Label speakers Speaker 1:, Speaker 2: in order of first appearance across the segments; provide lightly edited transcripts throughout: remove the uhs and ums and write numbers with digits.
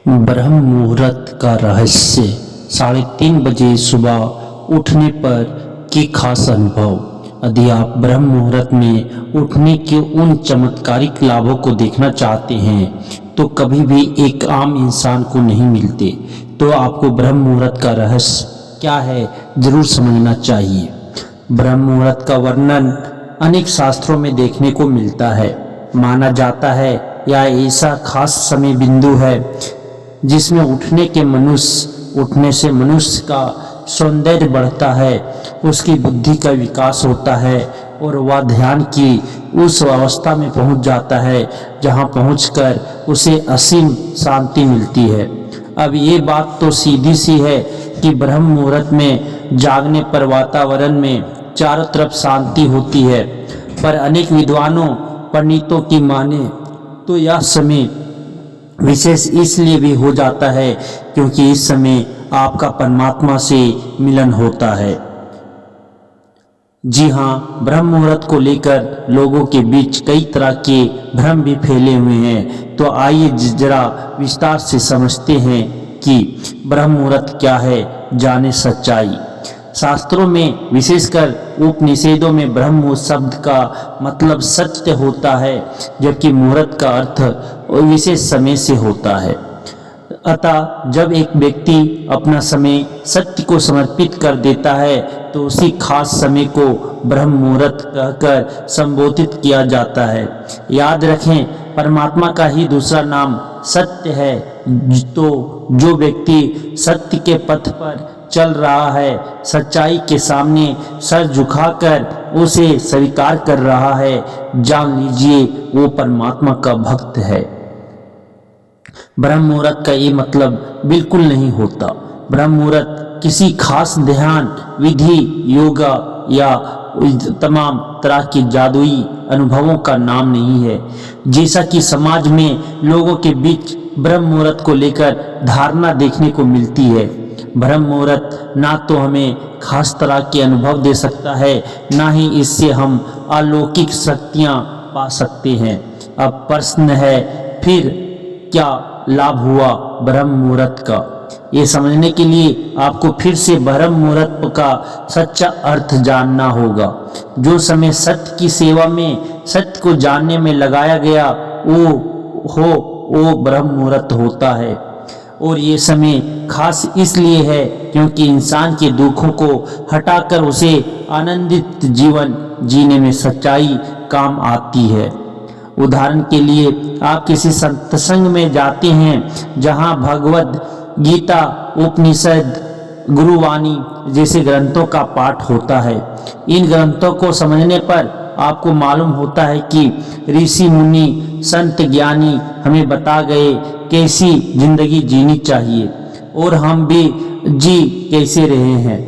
Speaker 1: ब्रह्म मुहूर्त का रहस्य 3:30 बजे सुबह उठने पर के खास अनुभव। यदि आप ब्रह्म मुहूर्त में उठने के उन चमत्कारिक लाभों को देखना चाहते हैं तो कभी भी एक आम इंसान को नहीं मिलते, तो आपको ब्रह्म मुहूर्त का रहस्य क्या है जरूर समझना चाहिए। ब्रह्म मुहूर्त का वर्णन अनेक शास्त्रों में देखने को मिलता है। माना जाता है यह ऐसा खास समय बिंदु है जिसमें उठने से मनुष्य का सौंदर्य बढ़ता है, उसकी बुद्धि का विकास होता है और वह ध्यान की उस अवस्था में पहुंच जाता है जहां पहुंचकर उसे असीम शांति मिलती है। अब ये बात तो सीधी सी है कि ब्रह्म मुहूर्त में जागने पर वातावरण में चारों तरफ शांति होती है, पर अनेक विद्वानों पंडितों की माने तो यह समय विशेष इसलिए भी हो जाता है क्योंकि इस समय आपका परमात्मा से मिलन होता है। जी हाँ, ब्रह्म मुहूर्त को लेकर लोगों के बीच कई तरह के भ्रम भी फैले हुए हैं, तो आइए जरा विस्तार से समझते हैं कि ब्रह्म मुहूर्त क्या है, जाने सच्चाई। शास्त्रों में विशेषकर उपनिषदों में ब्रह्म शब्द का मतलब सत्य होता है, जबकि मुहूर्त का अर्थ विशेष समय से होता है। अतः जब एक व्यक्ति अपना समय सत्य को समर्पित कर देता है तो उसी खास समय को ब्रह्म मुहूर्त कहकर संबोधित किया जाता है। याद रखें, परमात्मा का ही दूसरा नाम सत्य है। तो जो व्यक्ति सत्य के पथ पर चल रहा है, सच्चाई के सामने सर झुकाकर उसे स्वीकार कर रहा है, जान लीजिए वो परमात्मा का भक्त है। ब्रह्म मुहूर्त का ये मतलब बिल्कुल नहीं होता। ब्रह्म मुहूर्त किसी खास ध्यान विधि, योगा या तमाम तरह के जादुई अनुभवों का नाम नहीं है, जैसा कि समाज में लोगों के बीच ब्रह्म मुहूर्त को लेकर धारणा देखने को मिलती है। ब्रह्म मुहूर्त ना तो हमें खास तरह के अनुभव दे सकता है, ना ही इससे हम अलौकिक शक्तियां पा सकते हैं। अब प्रश्न है, फिर क्या लाभ हुआ ब्रह्म मुहूर्त का? ये समझने के लिए आपको फिर से ब्रह्म मुहूर्त का सच्चा अर्थ जानना होगा। जो समय सत्य की सेवा में, सत्य को जानने में लगाया गया वो ब्रह्म मुहूर्त होता है। और ये समय खास इसलिए है क्योंकि इंसान के दुखों को हटाकर उसे आनंदित जीवन जीने में सच्चाई काम आती है। उदाहरण के लिए आप किसी सत्संग में जाते हैं जहां भगवद गीता, उपनिषद, गुरुवाणी जैसे ग्रंथों का पाठ होता है। इन ग्रंथों को समझने पर आपको मालूम होता है कि ऋषि मुनि, संत, ज्ञानी हमें बता गए कैसी जिंदगी जीनी चाहिए और हम भी जी कैसे रहे हैं।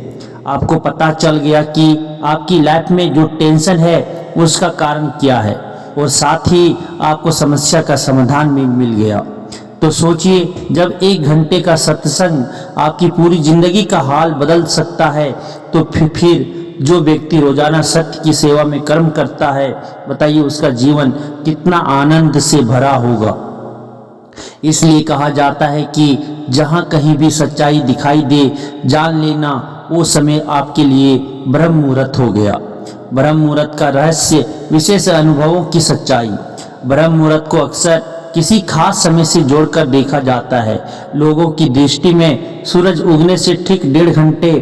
Speaker 1: आपको पता चल गया कि आपकी लाइफ में जो टेंशन है उसका कारण क्या है, और साथ ही आपको समस्या का समाधान भी मिल गया। तो सोचिए, जब 1 घंटे का सत्संग आपकी पूरी जिंदगी का हाल बदल सकता है, तो फिर जो व्यक्ति रोजाना सत्य की सेवा में कर्म करता है, बताइए उसका जीवन कितना आनंद से भरा होगा। इसलिए कहा जाता है कि जहां कहीं भी सच्चाई दिखाई दे, जान लेना वो समय आपके लिए ब्रह्म मुहूर्त हो गया। ब्रह्म मुहूर्त का रहस्य विशेष अनुभवों की सच्चाई। ब्रह्म मुहूर्त को अक्सर किसी खास समय से जोड़कर देखा जाता है। लोगों की दृष्टि में सूरज उगने से ठीक 1.5 घंटे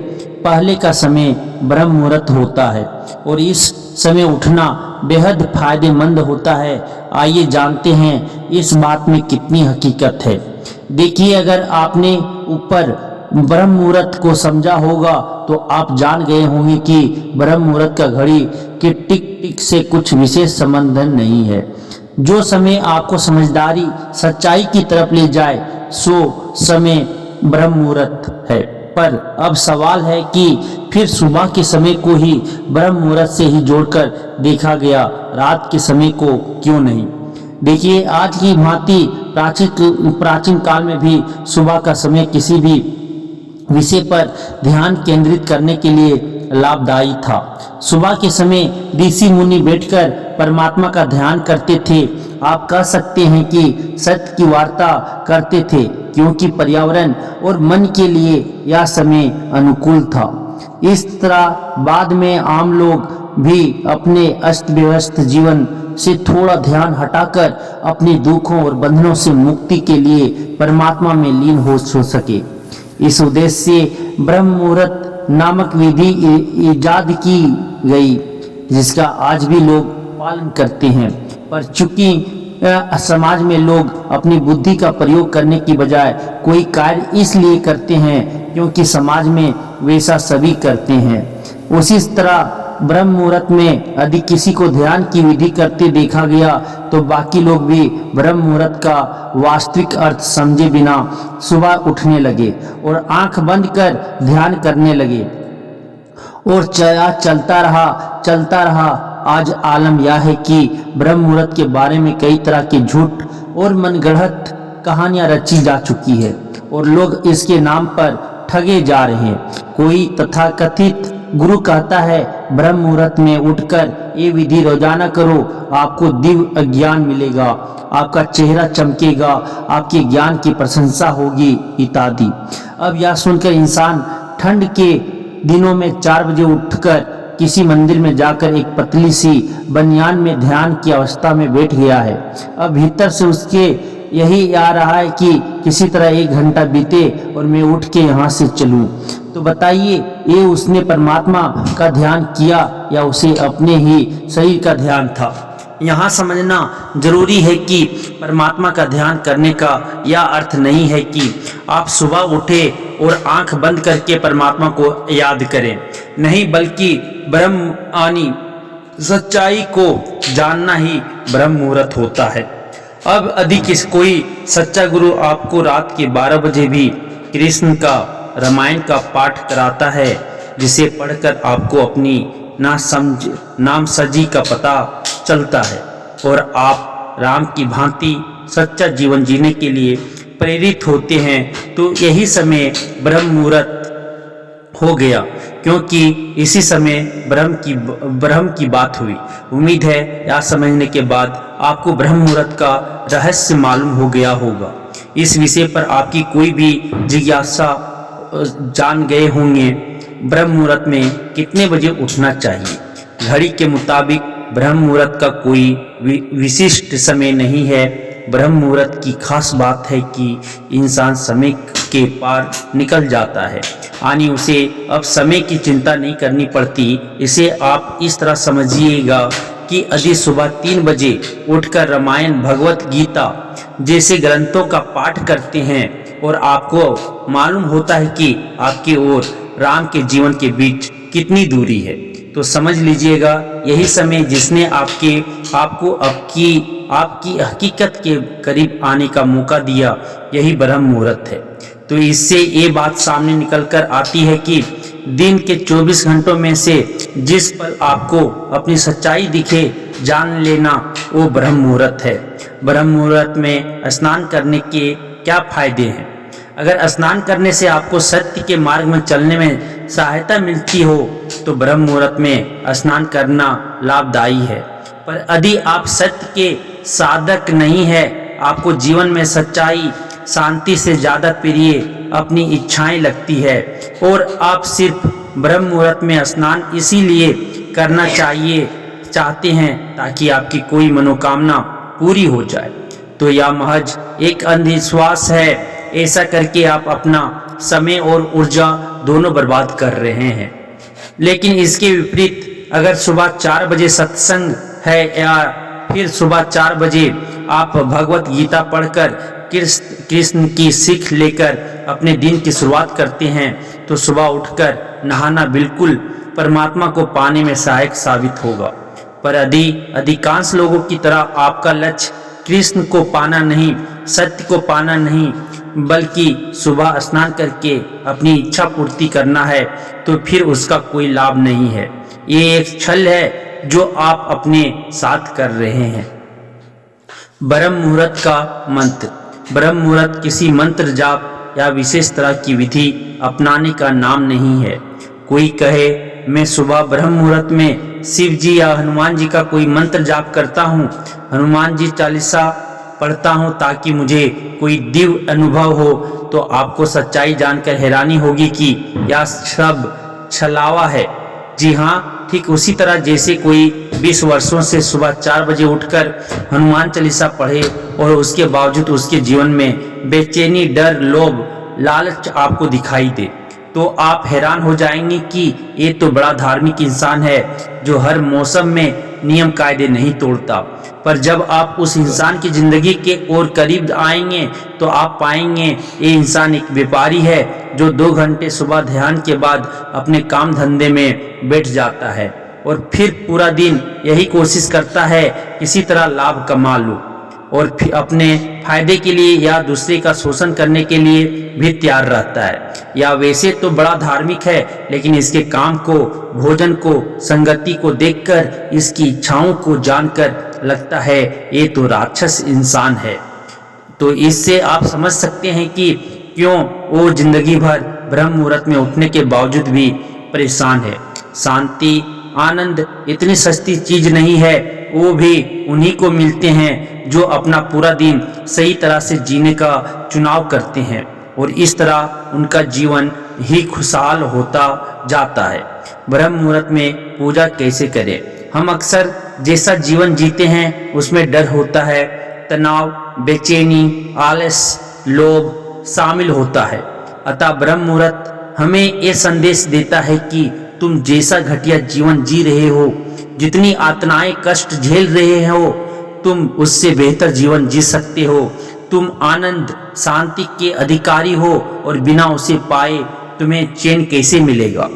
Speaker 1: पहले का समय ब्रह्म मुहूर्त होता है और इस समय उठना बेहद फायदेमंद होता है। आइए जानते हैं इस बात में कितनी हकीकत है। देखिए, अगर आपने ऊपर ब्रह्म मुहूर्त को समझा होगा तो आप जान गए होंगे कि ब्रह्म मुहूर्त का घड़ी के टिक टिक से कुछ विशेष संबंध नहीं है। जो समय आपको समझदारी, सच्चाई की तरफ ले जाए, सो समय ब्रह्म मुहूर्त है। पर अब सवाल है कि फिर सुबह के समय को ही ब्रह्म मुहूर्त से ही जोड़कर देखा गया, रात के समय को क्यों नहीं? देखिए, आज की भांति प्राचीन काल में भी सुबह का समय किसी भी विषय पर ध्यान केंद्रित करने के लिए लाभदायी था। सुबह के समय ऋषि मुनि बैठकर परमात्मा का ध्यान करते थे। आप कह सकते हैं कि सत्य की वार्ता करते थे, क्योंकि पर्यावरण और मन के लिए यह समय अनुकूल था। इस तरह बाद में आम लोग भी अपने अस्त व्यस्त जीवन से थोड़ा ध्यान हटाकर अपने दुखों और बंधनों से मुक्ति के लिए परमात्मा में लीन हो सके। इस उद्देश्य से ब्रह्म मुहूर्त नामक विधि ईजाद की गई, जिसका आज भी लोग पालन करते हैं। पर चूंकि समाज में लोग अपनी बुद्धि का प्रयोग करने की बजाय कोई कार्य इसलिए करते हैं क्योंकि समाज में वैसा सभी करते हैं, उसी तरह ब्रह्म मुहूर्त में यदि किसी को ध्यान की विधि करते देखा गया तो बाकी लोग भी ब्रह्म मुहूर्त का वास्तविक अर्थ समझे बिना सुबह उठने लगे और आंख बंद कर ध्यान करने लगे और चलता रहा। आज आलम यह है कि ब्रह्म मुहूर्त के बारे में कई तरह के झूठ और मनगढ़ंत कहानियां रची जा चुकी है और लोग इसके नाम पर ठगे जा रहे हैं। कोई तथाकथित गुरु कहता है ब्रह्म मुहूर्त में उठकर ये विधि रोजाना करो, आपको दिव्य ज्ञान मिलेगा, आपका चेहरा चमकेगा, आपके ज्ञान की प्रशंसा होगी इत्यादि। अब यह सुनकर इंसान ठंड के दिनों में 4 बजे उठकर किसी मंदिर में जाकर एक पतली सी बनियान में ध्यान की अवस्था में बैठ गया है। अब भीतर से उसके यही आ रहा है कि किसी तरह 1 घंटा बीते और मैं उठ के यहाँ से चलूं। तो बताइए, ये उसने परमात्मा का ध्यान किया या उसे अपने ही शरीर का ध्यान था? यहाँ समझना जरूरी है कि परमात्मा का ध्यान करने का यह अर्थ नहीं है कि आप सुबह उठे और आंख बंद करके परमात्मा को याद करें, नहीं, बल्कि ब्रह्म आनी सच्चाई को जानना ही ब्रह्म मुहूर्त होता है। अब यदि कोई सच्चा गुरु आपको रात के 12 बजे भी कृष्ण का रामायण का पाठ कराता है, जिसे पढ़कर आपको अपनी नाम सजी का पता चलता है और आप राम की भांति सच्चा जीवन जीने के लिए प्रेरित होते हैं, तो यही समय ब्रह्म मुहूर्त हो गया, क्योंकि इसी समय ब्रह्म की बात हुई। उम्मीद है यह समझने के बाद आपको ब्रह्म मुहूर्त का रहस्य मालूम हो गया होगा। इस विषय पर आपकी कोई भी जिज्ञासा जान गए होंगे। ब्रह्म मुहूर्त में कितने बजे उठना चाहिए? घड़ी के मुताबिक ब्रह्म मुहूर्त का कोई विशिष्ट समय नहीं है। ब्रह्म मुहूर्त की खास बात है कि इंसान समय के पार निकल जाता है, यानी उसे अब समय की चिंता नहीं करनी पड़ती। इसे आप इस तरह समझिएगा कि यदि सुबह 3 बजे उठकर रामायण, भगवत गीता जैसे ग्रंथों का पाठ करते हैं और आपको मालूम होता है कि आपके और राम के जीवन के बीच कितनी दूरी है, तो समझ लीजिएगा यही समय जिसने आपको आपकी हकीकत के करीब आने का मौका दिया, यही ब्रह्म मुहूर्त है। तो इससे ये बात सामने निकल कर आती है कि दिन के 24 घंटों में से जिस पल आपको अपनी सच्चाई दिखे, जान लेना वो ब्रह्म मुहूर्त है। ब्रह्म मुहूर्त में स्नान करने के क्या फायदे हैं? अगर स्नान करने से आपको सत्य के मार्ग में चलने में सहायता मिलती हो तो ब्रह्म मुहूर्त में स्नान करना लाभदायी है। पर यदि आप सत्य के साधक नहीं है, आपको जीवन में सच्चाई शांति से ज़्यादा प्रिय अपनी इच्छाएं लगती है और आप सिर्फ ब्रह्म मुहूर्त में स्नान इसीलिए करना चाहते हैं ताकि आपकी कोई मनोकामना पूरी हो जाए, तो यह महज एक अंधविश्वास है। ऐसा करके आप अपना समय और ऊर्जा दोनों बर्बाद कर रहे हैं। लेकिन इसके विपरीत अगर सुबह 4 बजे सत्संग है या फिर सुबह 4 बजे आप भगवत गीता पढ़कर कृष्ण की सीख लेकर अपने दिन की शुरुआत करते हैं, तो सुबह उठकर नहाना बिल्कुल परमात्मा को पाने में सहायक साबित होगा। पर अधिकांश लोगों की तरह आपका लक्ष्य कृष्ण को पाना नहीं, सत्य को पाना नहीं, बल्कि सुबह स्नान करके अपनी इच्छा पूर्ति करना है, तो फिर उसका कोई लाभ नहीं है। ये एक छल है जो आप अपने साथ कर रहे हैं। ब्रह्म मुहूर्त का मंत्र। ब्रह्म मुहूर्त किसी मंत्र जाप या विशेष तरह की विधि अपनाने का नाम नहीं है। कोई कहे मैं सुबह ब्रह्म मुहूर्त में शिव जी या हनुमान जी का कोई मंत्र जाप करता हूँ, हनुमान जी चालीसा पढ़ता हूँ ताकि मुझे कोई दिव्य अनुभव हो, तो आपको सच्चाई जानकर हैरानी होगी कि यह सब छलावा है। जी हाँ, ठीक उसी तरह जैसे कोई 20 वर्षों से सुबह 4 बजे उठकर हनुमान चालीसा पढ़े और उसके बावजूद उसके जीवन में बेचैनी, डर, लोभ, लालच आपको दिखाई दे, तो आप हैरान हो जाएंगे कि ये तो बड़ा धार्मिक इंसान है जो हर मौसम में नियम कायदे नहीं तोड़ता। पर जब आप उस इंसान की जिंदगी के और करीब आएंगे तो आप पाएंगे ये इंसान एक व्यापारी है जो 2 घंटे सुबह ध्यान के बाद अपने काम धंधे में बैठ जाता है और फिर पूरा दिन यही कोशिश करता है किसी तरह लाभ कमा लूं और फिर अपने फायदे के लिए या दूसरे का शोषण करने के लिए भी तैयार रहता है। या वैसे तो बड़ा धार्मिक है, लेकिन इसके काम को, भोजन को, संगति को देखकर, इसकी इच्छाओं को जानकर लगता है ये तो राक्षस इंसान है। तो इससे आप समझ सकते हैं कि क्यों वो जिंदगी भर ब्रह्म मुहूर्त में उठने के बावजूद भी परेशान है। शांति, आनंद इतनी सस्ती चीज नहीं है, वो भी उन्हीं को मिलते हैं जो अपना पूरा दिन सही तरह से जीने का चुनाव करते हैं और इस तरह उनका जीवन ही खुशहाल होता जाता है। ब्रह्म मुहूर्त में पूजा कैसे करें? हम अक्सर जैसा जीवन जीते हैं उसमें डर होता है, तनाव, बेचैनी, आलस, लोभ शामिल होता है। अतः ब्रह्म मुहूर्त हमें ये संदेश देता है कि तुम जैसा घटिया जीवन जी रहे हो, जितनी यातनाएं, कष्ट झेल रहे हो, तुम उससे बेहतर जीवन जी सकते हो। तुम आनंद, शांति के अधिकारी हो और बिना उसे पाए तुम्हें चैन कैसे मिलेगा?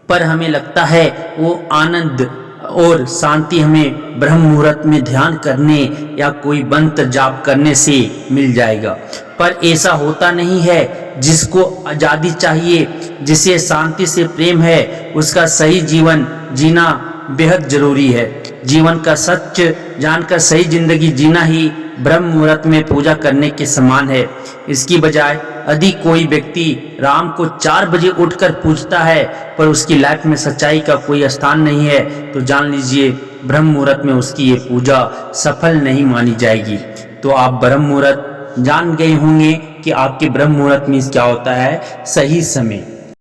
Speaker 1: पर हमें लगता है वो आनंद और शांति हमें ब्रह्म मुहूर्त में ध्यान करने या कोई मंत्र जाप करने से मिल जाएगा। पर ऐसा होता नहीं है। जिसको आज़ादी चाहिए, जिसे शांति से प्रेम है, उसका सही जीवन जीना बेहद जरूरी है। जीवन का सच जानकर सही जिंदगी जीना ही ब्रह्म मुहूर्त में पूजा करने के समान है। इसकी बजाय यदि कोई व्यक्ति राम को 4 बजे उठकर पूजता है पर उसकी लाइफ में सच्चाई का कोई स्थान नहीं है, तो जान लीजिए ब्रह्म मुहूर्त में उसकी ये पूजा सफल नहीं मानी जाएगी। तो आप ब्रह्म मुहूर्त जान गए होंगे कि आपके ब्रह्म मुहूर्त में क्या होता है, सही समय।